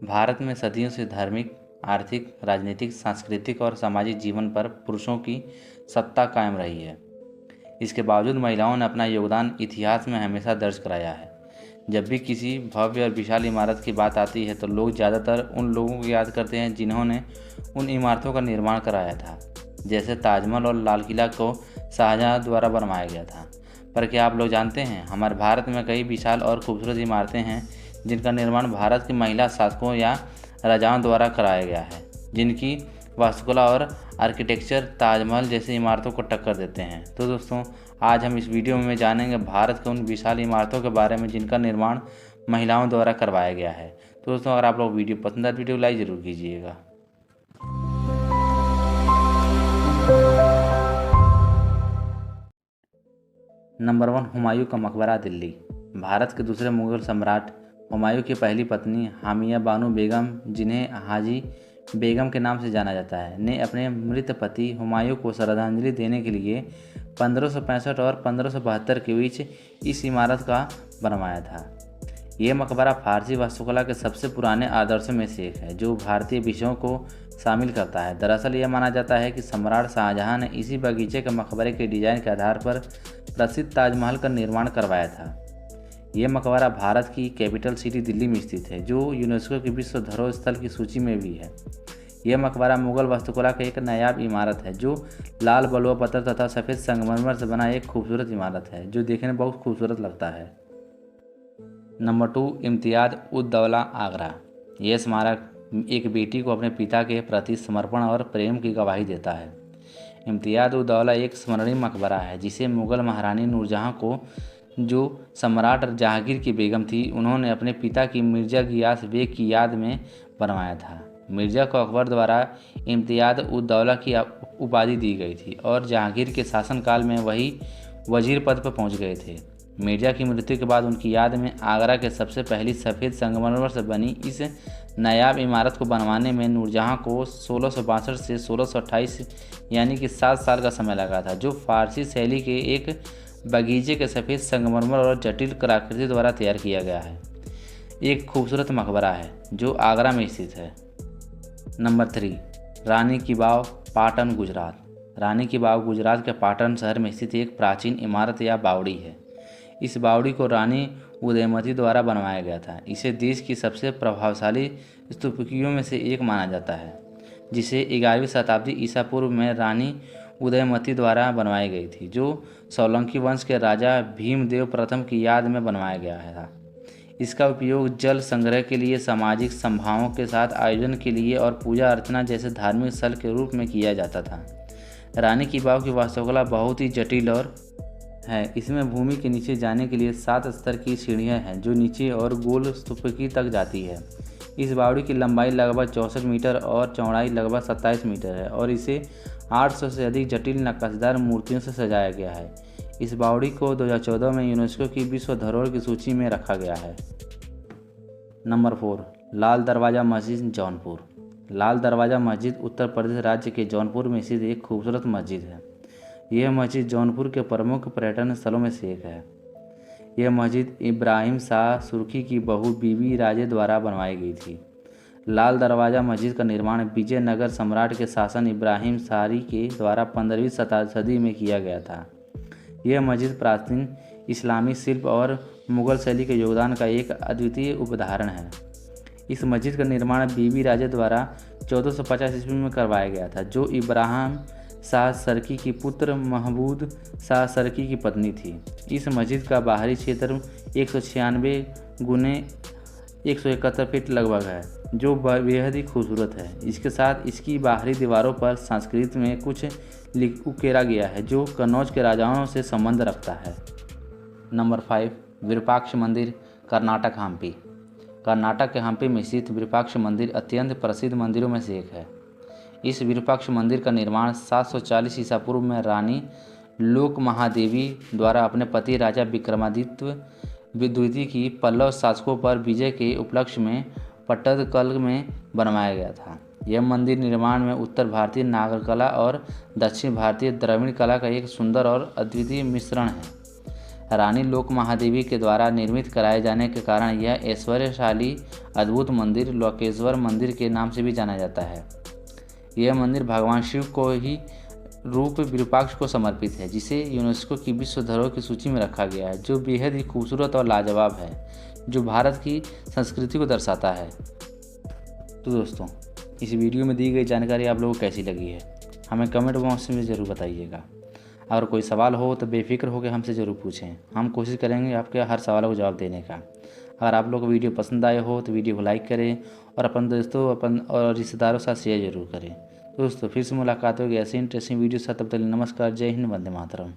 भारत में सदियों से धार्मिक, आर्थिक, राजनीतिक, सांस्कृतिक और सामाजिक जीवन पर पुरुषों की सत्ता कायम रही है। इसके बावजूद महिलाओं ने अपना योगदान इतिहास में हमेशा दर्ज कराया है। जब भी किसी भव्य और विशाल इमारत की बात आती है तो लोग ज़्यादातर उन लोगों को याद करते हैं जिन्होंने उन इमारतों का निर्माण कराया था। जैसे ताजमहल और लाल किला को शाहजहां द्वारा बनवाया गया था। पर क्या आप लोग जानते हैं, हमारे भारत में कई विशाल और खूबसूरत इमारतें हैं जिनका निर्माण भारत की महिला शासकों या राजाओं द्वारा कराया गया है, जिनकी वास्तुकला और आर्किटेक्चर ताजमहल जैसी इमारतों को टक्कर देते हैं। तो दोस्तों, आज हम इस वीडियो में जानेंगे भारत के उन विशाल इमारतों के बारे में जिनका निर्माण महिलाओं द्वारा करवाया गया है। तो दोस्तों, अगर आप लोग वीडियो पसंद आए, वीडियो लाइक ज़रूर कीजिएगा। नंबर 1, हुमायूं का मकबरा, दिल्ली। भारत के दूसरे मुगल सम्राट हुमायूं की पहली पत्नी हामिया बानो बेगम, जिन्हें हाजी बेगम के नाम से जाना जाता है, ने अपने मृत पति हुमायूं को श्रद्धांजलि देने के लिए 1565 और 1572 के बीच इस इमारत का बनवाया था। ये मकबरा फारसी वास्तुकला के सबसे पुराने आदर्शों में से एक है, जो भारतीय विषयों को शामिल करता है। दरअसल यह माना जाता है कि सम्राट शाहजहां ने इसी बगीचे के मकबरे के डिजाइन के आधार पर प्रसिद्ध ताजमहल का निर्माण करवाया था। यह मकबरा भारत की कैपिटल सिटी दिल्ली में स्थित है, जो यूनेस्को की विश्व धरोहर स्थल की सूची में भी है। यह मकबरा मुगल वास्तुकला का एक नायाब इमारत है, जो लाल बलुआ पत्थर तथा सफ़ेद संगमरमर से बना एक खूबसूरत इमारत है, जो देखने में बहुत खूबसूरत लगता है। नंबर 2, इम्तियाज़ उद दौला, आगरा। यह स्मारक एक बेटी को अपने पिता के प्रति समर्पण और प्रेम की गवाही देता है। इम्तियाज़ उद दौला एक स्मरणीय मकबरा है जिसे मुगल महारानी नूरजहां को, जो सम्राट जहांगीर की बेगम थी, उन्होंने अपने पिता की मिर्ज़ा गियास बेग की याद में बनवाया था। मिर्ज़ा को अकबर द्वारा इम्तियाज़ उद दौला की उपाधि दी गई थी और जहांगीर के शासनकाल में वही वजीर पद पर पहुंच गए थे। मिर्ज़ा की मृत्यु के बाद उनकी याद में आगरा के सबसे पहली सफ़ेद संगमरमर से बनी इस नायाब इमारत को बनवाने में नूरजहां को 1662 से 1628 यानी कि 7 साल का समय लगा था, जो फारसी शैली के एक बगीचे के सफ़ेद संगमरमर और जटिल कलाकृति द्वारा तैयार किया गया है। एक खूबसूरत मकबरा है जो आगरा में स्थित है। नंबर 3, रानी की वाव, पाटन, गुजरात। रानी की वाव गुजरात के पाटन शहर में स्थित एक प्राचीन इमारत या बावड़ी है। इस बावड़ी को रानी उदयमती द्वारा बनवाया गया था। इसे देश की सबसे प्रभावशाली स्तूपियों में से एक माना जाता है, जिसे 11वीं शताब्दी ईसा पूर्व में रानी उदयमती द्वारा बनवाई गई थी, जो सोलंकी वंश के राजा भीमदेव प्रथम की याद में बनवाया गया था। इसका उपयोग जल संग्रह के लिए, सामाजिक सभाओं के साथ आयोजन के लिए और पूजा अर्चना जैसे धार्मिक स्थल के रूप में किया जाता था। रानी की वाव की वास्तुकला बहुत ही जटिल और है। इसमें भूमि के नीचे जाने के लिए 7 स्तर की सीढ़ियां हैं, जो नीचे और गोल स्तूपिकी तक जाती है। इस बावड़ी की लंबाई लगभग 64 मीटर और चौड़ाई लगभग 27 मीटर है और इसे 800 से अधिक जटिल नक्काशीदार मूर्तियों से सजाया गया है। इस बावड़ी को 2014 में यूनेस्को की विश्व धरोहर की सूची में रखा गया है। नंबर 4, लाल दरवाज़ा मस्जिद, जौनपुर। लाल दरवाज़ा मस्जिद उत्तर प्रदेश राज्य के जौनपुर में स्थित एक खूबसूरत मस्जिद है। यह मस्जिद जौनपुर के प्रमुख पर्यटन स्थलों में से एक है। यह मस्जिद इब्राहिम शाह सुर्खी की बहू बीबी राजे द्वारा बनवाई गई थी। लाल दरवाज़ा मस्जिद का निर्माण विजयनगर सम्राट के शासन इब्राहिम शाही के द्वारा 15वीं सदी में किया गया था। यह मस्जिद प्राचीन इस्लामी शिल्प और मुगल शैली के योगदान का एक अद्वितीय उदाहरण है। इस मस्जिद का निर्माण बीबी राजे द्वारा 1450 ईस्वी में करवाया गया था, जो इब्राहिम शाह सरकी की पुत्र महमूद शाह सरकी की पत्नी थी। इस मस्जिद का बाहरी क्षेत्र 196 गुने 171 फीट लगभग है, जो बेहद ही खूबसूरत है। इसके साथ इसकी बाहरी दीवारों पर संस्कृत में कुछ उकेरा गया है, जो कन्नौज के राजाओं से संबंध रखता है। नंबर 5, विरूपाक्ष मंदिर, कर्नाटक, हम्पी। कर्नाटक के हम्पी में स्थित विरूपाक्ष मंदिर अत्यंत प्रसिद्ध मंदिरों में से एक है। इस विरूपाक्ष मंदिर का निर्माण 740 ईसा पूर्व में रानी लोक महादेवी द्वारा अपने पति राजा विक्रमादित्य द्वितीय की पल्लव शासकों पर विजय के उपलक्ष्य में पट्टदकल में बनवाया गया था। यह मंदिर निर्माण में उत्तर भारतीय नागर कला और दक्षिण भारतीय द्रविड़ कला का एक सुंदर और अद्वितीय मिश्रण है। रानी लोक महादेवी के द्वारा निर्मित कराए जाने के कारण यह ऐश्वर्यशाली अद्भुत मंदिर लोकेश्वर मंदिर के नाम से भी जाना जाता है। यह मंदिर भगवान शिव को ही रूप विरूपाक्ष को समर्पित है, जिसे यूनेस्को की विश्व धरोहर की सूची में रखा गया है, जो बेहद ही खूबसूरत और लाजवाब है, जो भारत की संस्कृति को दर्शाता है। तो दोस्तों, इस वीडियो में दी गई जानकारी आप लोगों को कैसी लगी है, हमें कमेंट बॉक्स में ज़रूर बताइएगा। अगर कोई सवाल हो तो बेफिक्र होकर हमसे ज़रूर पूछें, हम कोशिश करेंगे आपके हर सवालों को जवाब देने का। अगर आप लोग को वीडियो पसंद आए हो तो वीडियो को लाइक करें और अपन दोस्तों और रिश्तेदारों के साथ शेयर जरूर करें। दोस्तों, फिर से मुलाकात होगी ऐसे इंटरेस्टिंग वीडियो के साथ। तब तक नमस्कार, जय हिंद, वंदे मातरम।